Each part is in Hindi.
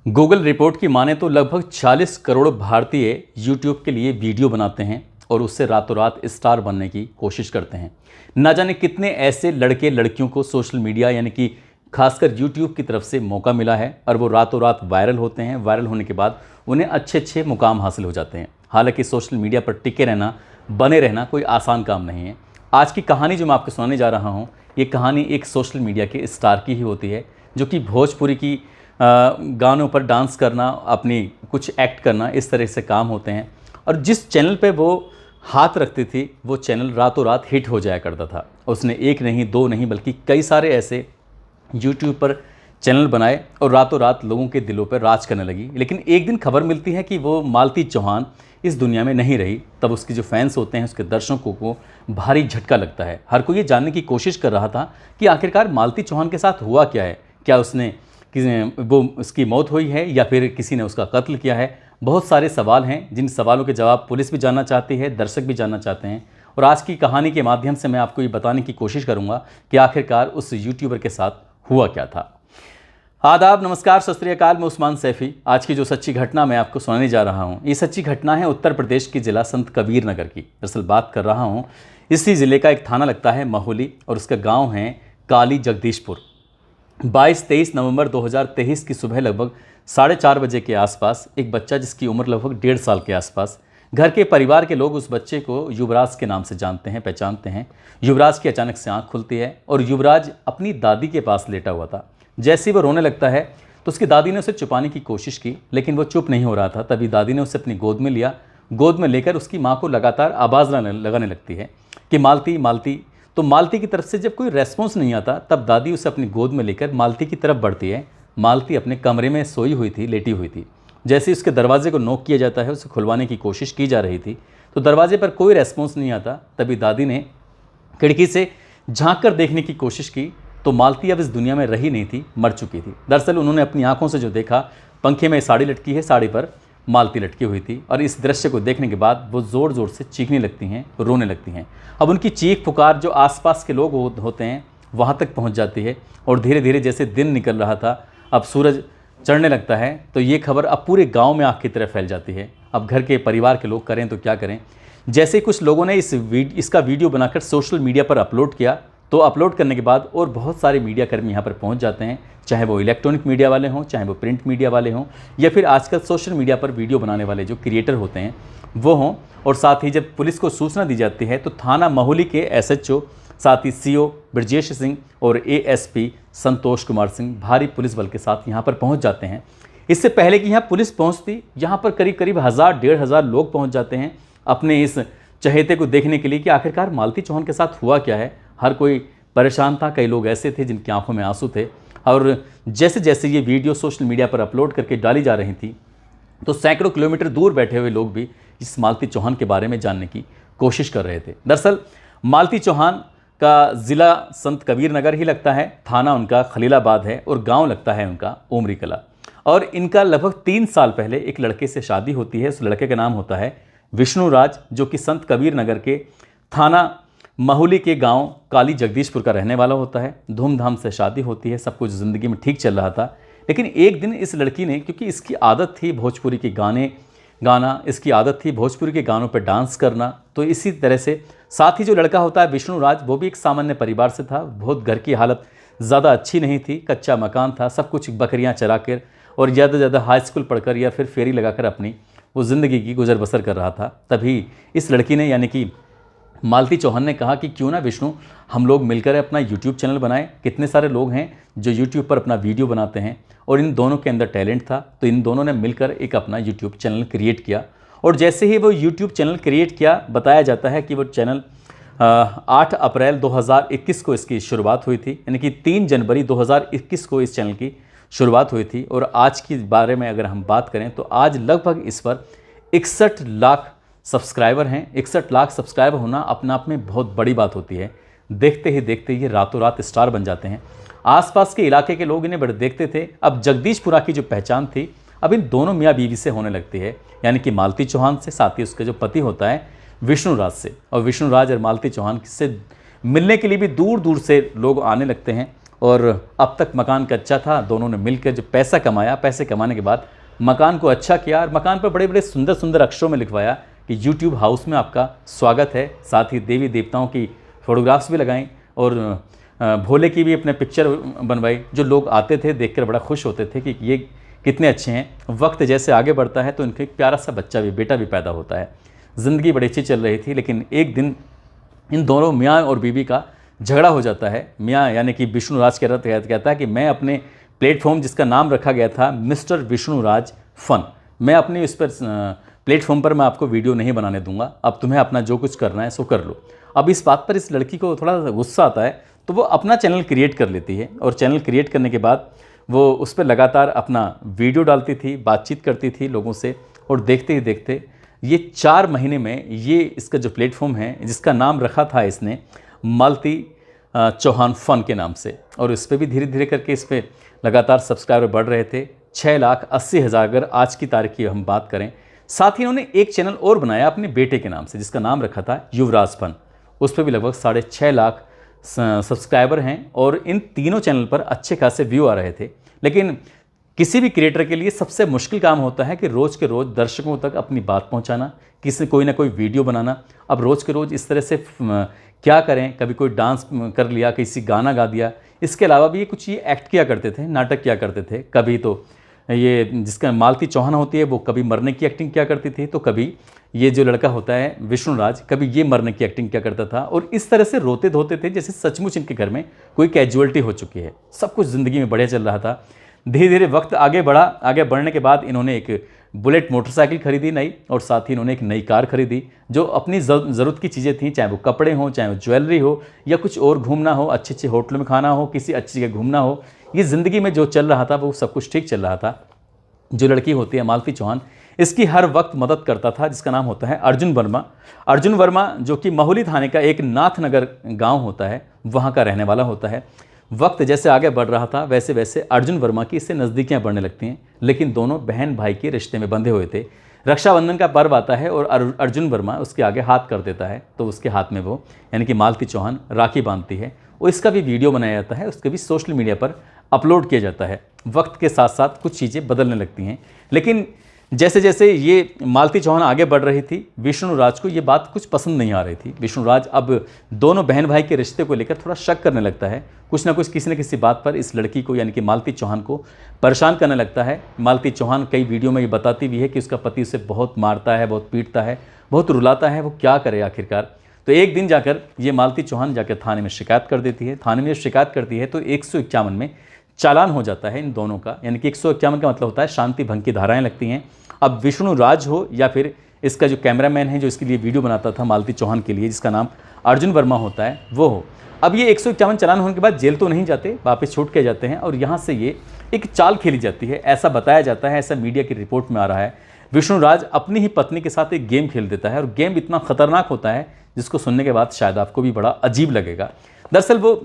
गूगल रिपोर्ट की माने तो लगभग 40 करोड़ भारतीय यूट्यूब के लिए वीडियो बनाते हैं और उससे रातों रात स्टार बनने की कोशिश करते हैं। ना जाने कितने ऐसे लड़के लड़कियों को सोशल मीडिया यानी कि खासकर यूट्यूब की तरफ से मौका मिला है और वो रातों रात वायरल होते हैं। वायरल होने के बाद उन्हें अच्छे अच्छे मुकाम हासिल हो जाते हैं। हालांकि सोशल मीडिया पर टिके रहना, बने रहना कोई आसान काम नहीं है। आज की कहानी जो मैं आपको सुनाने जा रहा हूँ, ये कहानी एक सोशल मीडिया के स्टार की ही होती है, जो कि भोजपुरी की गानों पर डांस करना, अपनी कुछ एक्ट करना, इस तरह से काम होते हैं। और जिस चैनल पे वो हाथ रखती थी वो चैनल रातों रात हिट हो जाया करता था। उसने एक नहीं, दो नहीं, बल्कि कई सारे ऐसे यूट्यूब पर चैनल बनाए और रातों रात लोगों के दिलों पर राज करने लगी। लेकिन एक दिन खबर मिलती है कि वो मालती चौहान इस दुनिया में नहीं रही। तब उसके जो फैंस होते हैं, उसके दर्शकों को भारी झटका लगता है। हर कोई ये जानने की कोशिश कर रहा था कि आखिरकार मालती चौहान के साथ हुआ क्या है। क्या वो उसकी मौत हुई है या फिर किसी ने उसका कत्ल किया है। बहुत सारे सवाल हैं जिन सवालों के जवाब पुलिस भी जानना चाहती है, दर्शक भी जानना चाहते हैं। और आज की कहानी के माध्यम से मैं आपको ये बताने की कोशिश करूंगा कि आखिरकार उस यूट्यूबर के साथ हुआ क्या था। आदाब, नमस्कार, सत श्री अकाल। मैं उस्मान सैफी। आज की जो सच्ची घटना मैं आपको सुनाने जा रहा हूँ, ये सच्ची घटना है उत्तर प्रदेश के जिला संत कबीर नगर की। दरअसल बात कर रहा हूँ, इसी ज़िले का एक थाना लगता है महुली और उसका गांव है काली जगदीशपुर। 22-23 नवंबर 2023 की सुबह लगभग 4:30 बजे के आसपास एक बच्चा, जिसकी उम्र लगभग 1.5 साल के आसपास, घर के परिवार के लोग उस बच्चे को युवराज के नाम से जानते हैं, पहचानते हैं। युवराज की अचानक से आंख खुलती है और युवराज अपनी दादी के पास लेटा हुआ था। जैसे ही वो रोने लगता है तो उसकी दादी ने उसे छुपाने की कोशिश की, लेकिन वो चुप नहीं हो रहा था। तभी दादी ने उसे अपनी गोद में लिया। गोद में लेकर उसकी माँ को लगातार आवाज़ लगाने लगती है कि मालती मालती। तो मालती की तरफ से जब कोई रेस्पॉन्स नहीं आता, तब दादी उसे अपनी गोद में लेकर मालती की तरफ बढ़ती है। मालती अपने कमरे में सोई हुई थी, लेटी हुई थी। जैसे ही उसके दरवाजे को नॉक किया जाता है, उसे खुलवाने की कोशिश की जा रही थी, तो दरवाजे पर कोई रेस्पॉन्स नहीं आता। तभी दादी ने खिड़की से झांक कर देखने की कोशिश की तो मालती अब इस दुनिया में रही नहीं थी, मर चुकी थी। दरअसल उन्होंने अपनी आंखों से जो देखा, पंखे में साड़ी लटकी है, साड़ी पर मालती लटकी हुई थी। और इस दृश्य को देखने के बाद वो ज़ोर ज़ोर से चीखने लगती हैं, रोने लगती हैं। अब उनकी चीख पुकार जो आसपास के लोग होते हैं वहाँ तक पहुँच जाती है। और धीरे धीरे जैसे दिन निकल रहा था, अब सूरज चढ़ने लगता है, तो ये खबर अब पूरे गांव में आग की तरह फैल जाती है। अब घर के परिवार के लोग करें तो क्या करें। जैसे कुछ लोगों ने इसका वीडियो बनाकर सोशल मीडिया पर अपलोड किया, तो अपलोड करने के बाद और बहुत सारे मीडिया कर्मी यहाँ पर पहुँच जाते हैं, चाहे वो इलेक्ट्रॉनिक मीडिया वाले हों, चाहे वो प्रिंट मीडिया वाले हों, या फिर आजकल सोशल मीडिया पर वीडियो बनाने वाले जो क्रिएटर होते हैं वो हों। और साथ ही जब पुलिस को सूचना दी जाती है तो थाना महुली के SHO, साथ ही CO ब्रजेश सिंह और ASP संतोष कुमार सिंह भारी पुलिस बल के साथ यहाँ पर पहुँच जाते हैं। इससे पहले कि यहाँ पुलिस पहुँचती, यहाँ पर करीब करीब 1000-1500 लोग पहुँच जाते हैं अपने इस चहेते को देखने के लिए कि आखिरकार मालती चौहान के साथ हुआ क्या है। हर कोई परेशान था, कई लोग ऐसे थे जिनकी आंखों में आंसू थे। और जैसे जैसे ये वीडियो सोशल मीडिया पर अपलोड करके डाली जा रही थी, तो सैकड़ों किलोमीटर दूर बैठे हुए लोग भी इस मालती चौहान के बारे में जानने की कोशिश कर रहे थे। दरअसल मालती चौहान का ज़िला संत कबीर नगर ही लगता है, थाना उनका खलीलाबाद है और गांव लगता है उनका उमरी कला। और इनका लगभग 3 साल पहले एक लड़के से शादी होती है। उस लड़के का नाम होता है विष्णु राज, जो कि संत कबीर नगर के थाना महुली के गांव काली जगदीशपुर का रहने वाला होता है। धूमधाम से शादी होती है, सब कुछ ज़िंदगी में ठीक चल रहा था। लेकिन एक दिन इस लड़की ने, क्योंकि इसकी आदत थी भोजपुरी के गाने गाना, इसकी आदत थी भोजपुरी के गानों पर डांस करना, तो इसी तरह से साथ ही जो लड़का होता है विष्णु राज, वो भी एक सामान्य परिवार से था। बहुत घर की हालत ज़्यादा अच्छी नहीं थी, कच्चा मकान था, सब कुछ बकरियाँ चरा कर और ज़्यादा से ज़्यादा हाई स्कूल पढ़कर या फिर फेरी लगाकर अपनी वो ज़िंदगी की गुजर बसर कर रहा था। तभी इस लड़की ने, यानी कि मालती चौहान ने कहा कि क्यों ना विष्णु, हम लोग मिलकर अपना YouTube चैनल बनाएं। कितने सारे लोग हैं जो YouTube पर अपना वीडियो बनाते हैं और इन दोनों के अंदर टैलेंट था, तो इन दोनों ने मिलकर एक अपना YouTube चैनल क्रिएट किया। और जैसे ही वो YouTube चैनल क्रिएट किया, बताया जाता है कि वो चैनल 8 अप्रैल 2021 को इसकी शुरुआत हुई थी, यानी कि 3 जनवरी 2021 को इस चैनल की शुरुआत हुई थी। और आज के बारे में अगर हम बात करें तो आज लगभग इस पर 61 लाख सब्सक्राइबर हैं। 61 लाख सब्सक्राइबर होना अपने आप में बहुत बड़ी बात होती है। देखते ही देखते ये रातों रात स्टार बन जाते हैं। आसपास के इलाके के लोग इन्हें बड़े देखते थे। अब जगदीशपुरा की जो पहचान थी अब इन दोनों मियाँ बीवी से होने लगती है, यानी कि मालती चौहान से, साथ ही उसका जो पति होता है विष्णु राज से। और विष्णु राज और मालती चौहान से मिलने के लिए भी दूर दूर से लोग आने लगते हैं और अब तक मकान कच्चा था। दोनों ने मिलकर जो पैसा कमाया, पैसे कमाने के बाद मकान को अच्छा किया और मकान पर बड़े बड़े सुंदर सुंदर अक्षरों में लिखवाया कि यूट्यूब हाउस में आपका स्वागत है। साथ ही देवी देवताओं की फोटोग्राफ्स भी लगाई और भोले की भी अपने पिक्चर बनवाई। जो लोग आते थे देखकर बड़ा खुश होते थे कि ये कितने अच्छे हैं। वक्त जैसे आगे बढ़ता है तो इनका एक प्यारा सा बच्चा भी, बेटा भी पैदा होता है। ज़िंदगी बड़ी अच्छी चल रही थी, लेकिन एक दिन इन दोनों मियाँ और बीवी का झगड़ा हो जाता है। मियाँ यानी कि विष्णुराज कहता है कि मैं अपने प्लेटफॉर्म जिसका नाम रखा गया था मिस्टर विष्णुराज फन, मैं अपनी उस पर प्लेटफॉर्म पर मैं आपको वीडियो नहीं बनाने दूंगा। अब तुम्हें अपना जो कुछ करना है सो कर लो। अब इस बात पर इस लड़की को थोड़ा गुस्सा आता है तो वो अपना चैनल क्रिएट कर लेती है और चैनल क्रिएट करने के बाद वो उस पर लगातार अपना वीडियो डालती थी, बातचीत करती थी लोगों से। और देखते ही देखते ये 4 महीने में ये इसका जो प्लेटफॉर्म है जिसका नाम रखा था इसने मालती चौहान फ़न के नाम से, और इस पर भी धीरे धीरे करके इस पर लगातार सब्सक्राइबर बढ़ रहे थे। 6,80,000 अगर आज की तारीख की हम बात करें। साथ ही उन्होंने एक चैनल और बनाया अपने बेटे के नाम से जिसका नाम रखा था युवराज फन। उस पर भी लगभग 6.5 लाख सब्सक्राइबर हैं और इन तीनों चैनल पर अच्छे खासे व्यू आ रहे थे। लेकिन किसी भी क्रिएटर के लिए सबसे मुश्किल काम होता है कि रोज़ के रोज़ दर्शकों तक अपनी बात पहुंचाना, किसी कोई ना कोई वीडियो बनाना। अब रोज़ के रोज़ इस तरह से क्या करें, कभी कोई डांस कर लिया, किसी गाना गा दिया। इसके अलावा भी ये कुछ ये एक्ट किया करते थे, नाटक किया करते थे। कभी तो ये जिसका मालती चौहान होती है वो कभी मरने की एक्टिंग किया करती थी, तो कभी ये जो लड़का होता है विष्णुराज कभी ये मरने की एक्टिंग किया करता था। और इस तरह से रोते धोते थे जैसे सचमुच इनके घर में कोई कैजुअलिटी हो चुकी है। सब कुछ ज़िंदगी में बढ़िया चल रहा था। धीरे धीरे वक्त आगे बढ़ा। आगे बढ़ने के बाद इन्होंने एक बुलेट मोटरसाइकिल खरीदी नई, और साथ ही इन्होंने एक नई कार खरीदी। जो अपनी ज़रूरत की चीज़ें थी, चाहे वो कपड़े हों, चाहे वो ज्वेलरी हो, या कुछ और घूमना हो, अच्छे अच्छे होटलों में खाना हो, किसी अच्छी जगह घूमना हो, ये ज़िंदगी में जो चल रहा था वो सब कुछ ठीक चल रहा था। जो लड़की होती है मालती चौहान, इसकी हर वक्त मदद करता था, जिसका नाम होता है अर्जुन वर्मा। अर्जुन वर्मा जो कि महुली थाने का एक नाथनगर गांव होता है, वहां का रहने वाला होता है। वक्त जैसे आगे बढ़ रहा था वैसे वैसे अर्जुन वर्मा की इससे नज़दीकियां बढ़ने लगती हैं, लेकिन दोनों बहन भाई के रिश्ते में बंधे हुए थे। रक्षाबंधन का पर्व आता है और अर्जुन वर्मा उसके आगे हाथ कर देता है, तो उसके हाथ में वो यानी कि मालती चौहान राखी बांधती है और इसका भी वीडियो बनाया जाता है, उसके भी सोशल मीडिया पर अपलोड किया जाता है। वक्त के साथ साथ कुछ चीज़ें बदलने लगती हैं, लेकिन जैसे जैसे ये मालती चौहान आगे बढ़ रही थी, विष्णुराज को ये बात कुछ पसंद नहीं आ रही थी। विष्णुराज अब दोनों बहन भाई के रिश्ते को लेकर थोड़ा शक करने लगता है। कुछ ना कुछ किसी न किसी बात पर इस लड़की को यानी कि मालती चौहान को परेशान करने लगता है। मालती चौहान कई वीडियो में ये बताती भी है कि उसका पति उसे बहुत मारता है, बहुत पीटता है, बहुत रुलाता है, वो क्या करे आखिरकार। तो एक दिन जाकर ये मालती चौहान जाकर थाने में शिकायत कर देती है। थाने में शिकायत करती है तो 151 में चालान हो जाता है इन दोनों का, यानी कि 151 का मतलब होता है शांति भंग की धाराएं लगती हैं। अब विष्णुराज हो या फिर इसका जो कैमरामैन है जो इसके लिए वीडियो बनाता था मालती चौहान के लिए, जिसका नाम अर्जुन वर्मा होता है, वो हो। अब ये 151 चालान होने के बाद जेल तो नहीं जाते, वापस छूट के जाते हैं और यहाँ से ये एक चाल खेली जाती है, ऐसा बताया जाता है, ऐसा मीडिया की रिपोर्ट में आ रहा है। विष्णुराज अपनी ही पत्नी के साथ एक गेम खेल देता है और गेम इतना खतरनाक होता है जिसको सुनने के बाद शायद आपको भी बड़ा अजीब लगेगा। दरअसल वो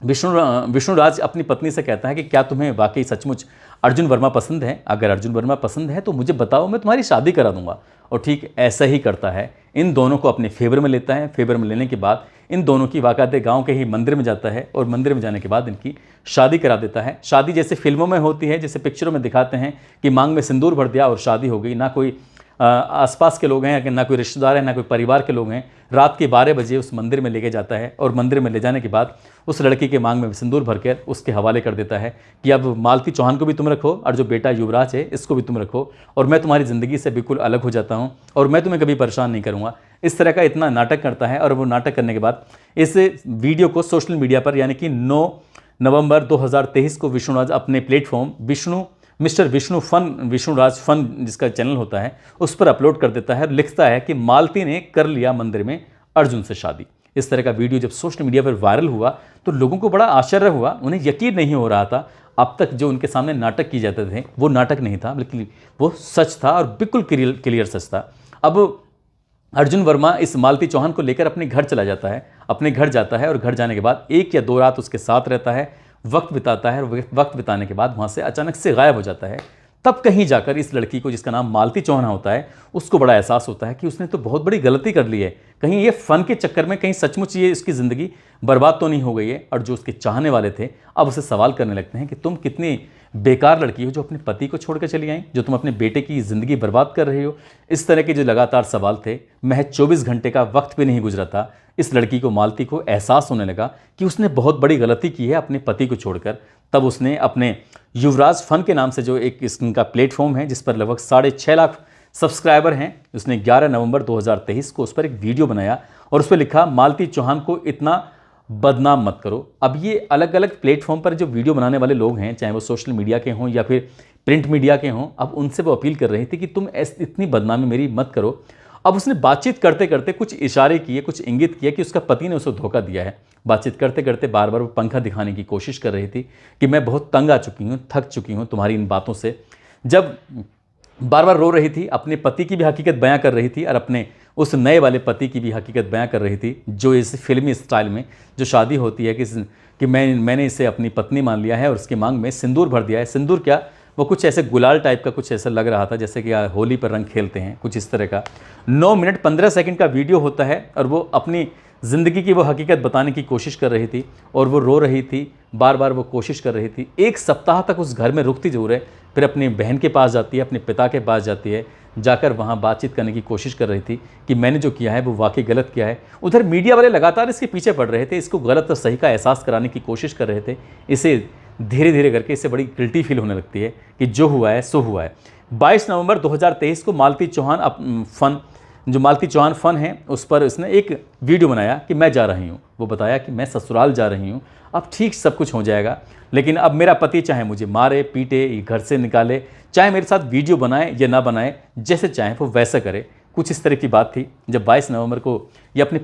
विष्णुराज अपनी पत्नी से कहता है कि क्या तुम्हें वाकई सचमुच अर्जुन वर्मा पसंद है? अगर अर्जुन वर्मा पसंद है तो मुझे बताओ, मैं तुम्हारी शादी करा दूंगा। और ठीक ऐसा ही करता है, इन दोनों को अपने फेवर में लेता है। फेवर में लेने के बाद इन दोनों की बाकायदे गांव के ही मंदिर में जाता है और मंदिर में जाने के बाद इनकी शादी करा देता है। शादी जैसे फिल्मों में होती है, जैसे पिक्चरों में दिखाते हैं कि मांग में सिंदूर भर दिया और शादी हो गई। ना कोई आसपास के लोग हैं, ना कोई रिश्तेदार है, ना कोई परिवार के लोग हैं। रात के 12 बजे उस मंदिर में लेके जाता है और मंदिर में ले जाने के बाद उस लड़की के मांग में सिंदूर भरकर उसके हवाले कर देता है कि अब मालती चौहान को भी तुम रखो और जो बेटा युवराज है इसको भी तुम रखो, और मैं तुम्हारी ज़िंदगी से बिल्कुल अलग हो जाता हूँ और मैं तुम्हें कभी परेशान नहीं करूँगा। इस तरह का इतना नाटक करता है और वो नाटक करने के बाद इस वीडियो को सोशल मीडिया पर यानी कि 9 नवंबर 2023 को विष्णुराज अपने प्लेटफॉर्म मिस्टर विष्णुराज फन जिसका चैनल होता है उस पर अपलोड कर देता है और लिखता है कि मालती ने कर लिया मंदिर में अर्जुन से शादी। इस तरह का वीडियो जब सोशल मीडिया पर वायरल हुआ तो लोगों को बड़ा आश्चर्य हुआ, उन्हें यकीन नहीं हो रहा था। अब तक जो उनके सामने नाटक किए जाते थे वो नाटक नहीं था, बल्कि वो सच था और बिल्कुल क्लियर सच था। अब अर्जुन वर्मा इस मालती चौहान को लेकर अपने घर चला जाता है, अपने घर जाता है और घर जाने के बाद 1 या 2 रात उसके साथ रहता है, वक्त बिताता है और वक्त बिताने के बाद वहाँ से अचानक से गायब हो जाता है। तब कहीं जाकर इस लड़की को, जिसका नाम मालती चौहान होता है, उसको बड़ा एहसास होता है कि उसने तो बहुत बड़ी गलती कर ली है। कहीं ये फ़न के चक्कर में कहीं सचमुच ये इसकी ज़िंदगी बर्बाद तो नहीं हो गई है। और जो उसके चाहने वाले थे अब उसे सवाल करने लगते हैं कि तुम कितनी बेकार लड़की हो जो अपने पति को छोड़कर चली आई, जो तुम अपने बेटे की ज़िंदगी बर्बाद कर रही हो। इस तरह के जो लगातार सवाल थे, महज 24 घंटे का वक्त भी नहीं गुजरा था, इस लड़की को, मालती को, एहसास होने लगा कि उसने बहुत बड़ी गलती की है अपने पति को छोड़कर। तब उसने अपने युवराज फन के नाम से जो एक इनका प्लेटफॉर्म है जिस पर लगभग 6.5 लाख सब्सक्राइबर हैं, उसने 11 नवंबर 2023 को उस पर एक वीडियो बनाया और उस पर लिखा, मालती चौहान को इतना बदनाम मत करो। अब ये अलग अलग प्लेटफॉर्म पर जो वीडियो बनाने वाले लोग हैं, चाहे वो सोशल मीडिया के हों या फिर प्रिंट मीडिया के हों, अब उनसे वो अपील कर रही थी कि तुम इतनी बदनामी मेरी मत करो। अब उसने बातचीत करते करते कुछ इशारे किए, कुछ इंगित किया कि उसका पति ने उसे धोखा दिया है। बातचीत करते करते बार बार वो पंखा दिखाने की कोशिश कर रही थी कि मैं बहुत तंग आ चुकी हूँ, थक चुकी हूँ तुम्हारी इन बातों से। जब बार बार रो रही थी, अपने पति की भी हकीकत बयां कर रही थी और अपने उस नए वाले पति की भी हकीकत बयां कर रही थी, जो इस फिल्मी स्टाइल में जो शादी होती है कि मैंने इसे अपनी पत्नी मान लिया है और उसकी मांग में सिंदूर भर दिया है। सिंदूर क्या, वो कुछ ऐसे गुलाल टाइप का कुछ ऐसा लग रहा था जैसे कि होली पर रंग खेलते हैं, कुछ इस तरह का। 9 मिनट 15 सेकंड का वीडियो होता है और वो अपनी ज़िंदगी की वो हकीकत बताने की कोशिश कर रही थी और वो रो रही थी, बार बार वो कोशिश कर रही थी। 1 सप्ताह तक उस घर में रुकती जरूर है, फिर अपनी बहन के पास जाती है, अपने पिता के पास जाती है, जाकर वहाँ बातचीत करने की कोशिश कर रही थी कि मैंने जो किया है वो वाकई गलत किया है। उधर मीडिया वाले लगातार इसके पीछे पड़ रहे थे, इसको गलत और सही का एहसास कराने की कोशिश कर रहे थे। इसे धीरे धीरे करके इससे बड़ी गिल्टी फील होने लगती है कि जो हुआ है सो हुआ है। 22 नवंबर 2023 को मालती चौहान फन है, उस पर उसने एक वीडियो बनाया कि मैं जा रही हूँ। वो बताया कि मैं ससुराल जा रही हूँ, अब ठीक सब कुछ हो जाएगा, लेकिन अब मेरा पति चाहे मुझे मारे पीटे, घर से निकाले, चाहे मेरे साथ वीडियो बनाए या ना बनाए, जैसे चाहे वो वैसा करे। कुछ इस तरह की बात थी। जब 22 नवंबर को ये अपने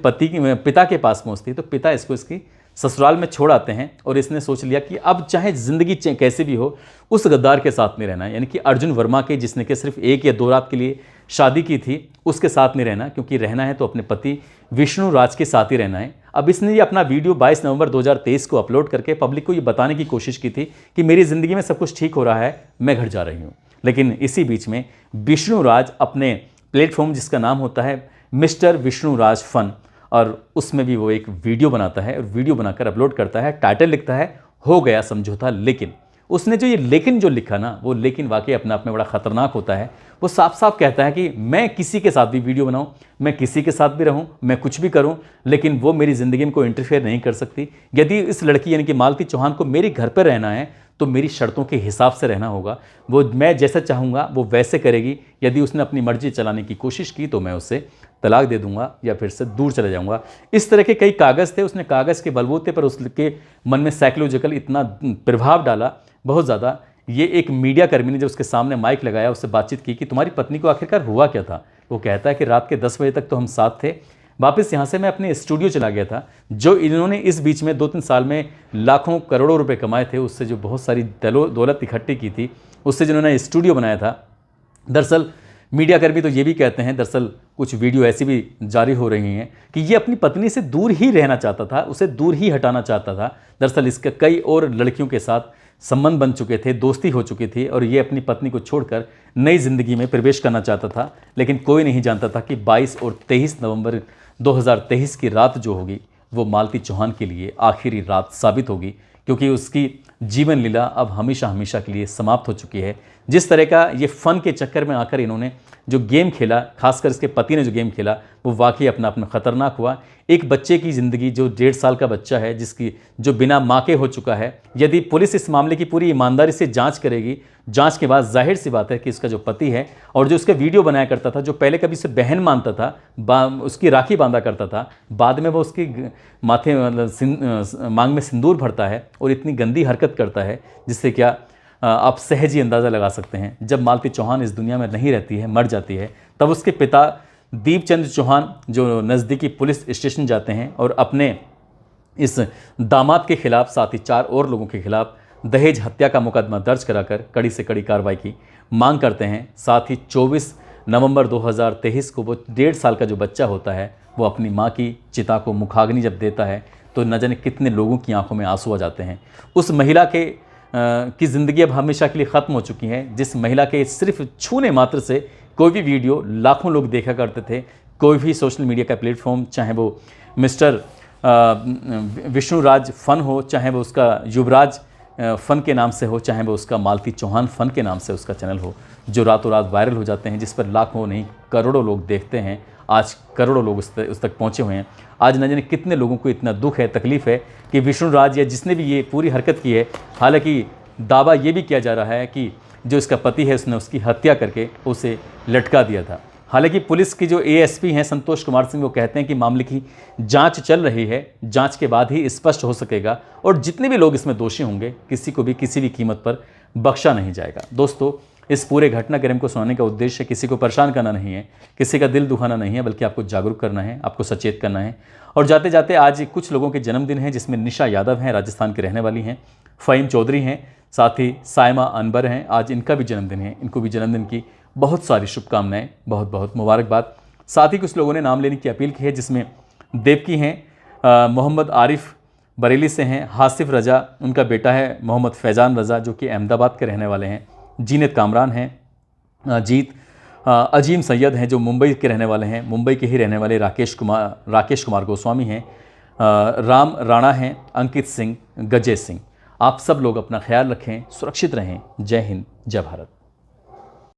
पिता के पास पहुँचती तो पिता इसको इसकी ससुराल में छोड़ आते हैं और इसने सोच लिया कि अब चाहे ज़िंदगी कैसे भी हो, उस गद्दार के साथ नहीं रहना है, यानी कि अर्जुन वर्मा के, जिसने कि सिर्फ 1 या 2 रात के लिए शादी की थी, उसके साथ नहीं रहना, क्योंकि रहना है तो अपने पति विष्णु राज के साथ ही रहना है। अब इसने ये अपना वीडियो 22 नवंबर 2023 को अपलोड करके पब्लिक को ये बताने की कोशिश की थी कि मेरी ज़िंदगी में सब कुछ ठीक हो रहा है, मैं घर जा रही हूँ। लेकिन इसी बीच में विष्णु राज अपने प्लेटफॉर्म, जिसका नाम होता है मिस्टर विष्णु राज फन, और उसमें भी वो एक वीडियो बनाता है और वीडियो बनाकर अपलोड करता है। टाइटल लिखता है, हो गया समझौता लेकिन। उसने जो ये लेकिन जो लिखा ना, वो लेकिन वाकई अपने आप में बड़ा ख़तरनाक होता है। वो साफ साफ कहता है कि मैं किसी के साथ भी वीडियो बनाऊं, मैं किसी के साथ भी रहूं, मैं कुछ भी करूं, लेकिन वो मेरी ज़िंदगी में कोई इंटरफेयर नहीं कर सकती। यदि इस लड़की यानी कि मालती चौहान को मेरे घर पर रहना है तो मेरी शर्तों के हिसाब से रहना होगा। वो मैं जैसा चाहूँगा वो वैसे करेगी। यदि उसने अपनी मर्जी चलाने की कोशिश की तो मैं उसे तलाक दे दूंगा या फिर से दूर चले जाऊंगा। इस तरह के कई कागज़ थे। उसने कागज़ के बलबूते पर उसके मन में साइकोलॉजिकल इतना प्रभाव डाला, बहुत ज़्यादा। ये एक मीडिया कर्मी ने जब उसके सामने माइक लगाया, उससे बातचीत की कि तुम्हारी पत्नी को आखिरकार हुआ क्या था। वो कहता है कि रात के 10 बजे तक तो हम साथ थे, वापस यहाँ से मैं अपने स्टूडियो चला गया था। जो इन्होंने इस बीच में 2-3 साल में लाखों करोड़ों रुपए कमाए थे, उससे जो बहुत सारी दौलत इकट्ठी की थी, उससे जिन्होंने स्टूडियो बनाया था। दरअसल मीडिया कर्मी तो ये भी कहते हैं, दरअसल कुछ वीडियो ऐसी भी जारी हो रही हैं कि ये अपनी पत्नी से दूर ही रहना चाहता था, उसे दूर ही हटाना चाहता था। दरअसल इसके कई और लड़कियों के साथ संबंध बन चुके थे, दोस्ती हो चुकी थी और ये अपनी पत्नी को छोड़कर नई ज़िंदगी में प्रवेश करना चाहता था। लेकिन कोई नहीं जानता था कि 22 और 23 नवंबर 2023 की रात जो होगी वो मालती चौहान के लिए आखिरी रात साबित होगी, क्योंकि उसकी जीवन लीला अब हमेशा हमेशा के लिए समाप्त हो चुकी है। जिस तरह का ये फ़न के चक्कर में आकर इन्होंने जो गेम खेला, खासकर इसके पति ने जो गेम खेला, वो वाकई अपना अपना ख़तरनाक हुआ। एक बच्चे की ज़िंदगी, जो 1.5 साल का बच्चा है, जो बिना माँ के हो चुका है, यदि पुलिस इस मामले की पूरी ईमानदारी से जांच करेगी, जांच के बाद जाहिर सी बात है कि इसका जो पति है और जो उसका वीडियो बनाया करता था, जो पहले कभी उसे बहन मानता था, उसकी राखी बांधा करता था, बाद में वो उसकी माथे मांग में सिंदूर भरता है और इतनी गंदी हरकत करता है जिससे क्या आप सहज ही अंदाज़ा लगा सकते हैं। जब मालती चौहान इस दुनिया में नहीं रहती है, मर जाती है, तब उसके पिता दीपचंद चौहान जो नज़दीकी पुलिस स्टेशन जाते हैं और अपने इस दामाद के खिलाफ, साथ ही 4 और लोगों के खिलाफ दहेज हत्या का मुकदमा दर्ज कराकर कड़ी से कड़ी कार्रवाई की मांग करते हैं। साथ ही 24 नवंबर 2023 को वो 1.5 साल का जो बच्चा होता है, वो अपनी माँ की चिता को मुखाग्नि जब देता है तो न जाने कितने लोगों की आंखों में आंसू आ जाते हैं। उस महिला के की ज़िंदगी अब हमेशा के लिए ख़त्म हो चुकी है। जिस महिला के सिर्फ छूने मात्र से कोई भी वीडियो लाखों लोग देखा करते थे, कोई भी सोशल मीडिया का प्लेटफॉर्म, चाहे वो मिस्टर विष्णुराज फन हो, चाहे वो उसका युवराज फ़न के नाम से हो, चाहे वो उसका मालती चौहान फ़न के नाम से उसका चैनल हो, जो रातों रात वायरल हो जाते हैं, जिस पर लाखों नहीं करोड़ों लोग देखते हैं। आज करोड़ों लोग उस तक पहुँचे हुए हैं। आज न जाने कितने लोगों को इतना दुख है, तकलीफ़ है कि विष्णुराज या जिसने भी ये पूरी हरकत की है, हालांकि दावा ये भी किया जा रहा है कि जो इसका पति है उसने उसकी हत्या करके उसे लटका दिया था। हालांकि पुलिस की जो एएसपी हैं संतोष कुमार सिंह, वो कहते हैं कि मामले की जांच चल रही है, जांच के बाद ही स्पष्ट हो सकेगा और जितने भी लोग इसमें दोषी होंगे किसी को भी किसी भी कीमत पर बख्शा नहीं जाएगा। दोस्तों, इस पूरे घटनाक्रम को सुनाने का उद्देश्य किसी को परेशान करना नहीं है, किसी का दिल दुखाना नहीं है, बल्कि आपको जागरूक करना है, आपको सचेत करना है। और जाते जाते आज कुछ लोगों के जन्मदिन हैं, जिसमें निशा यादव हैं, राजस्थान की रहने वाली हैं, फ़हीम चौधरी हैं, साथ ही साइमा अनवर हैं, आज इनका भी जन्मदिन है। इनको भी जन्मदिन की बहुत सारी शुभकामनाएं, बहुत बहुत मुबारकबाद। साथ ही कुछ लोगों ने नाम लेने की अपील की है, जिसमें देवकी हैं, मोहम्मद आरिफ बरेली से हैं, हासिफ रजा उनका बेटा है, मोहम्मद फैज़ान रज़ा जो कि अहमदाबाद के रहने वाले हैं, जीनत कामरान हैं, जीत अजीम सैयद हैं जो मुंबई के रहने वाले हैं, मुंबई के ही रहने वाले राकेश कुमार गोस्वामी हैं, राम राणा हैं, अंकित सिंह, गजेश सिंह। आप सब लोग अपना ख्याल रखें, सुरक्षित रहें। जय हिंद, जय भारत।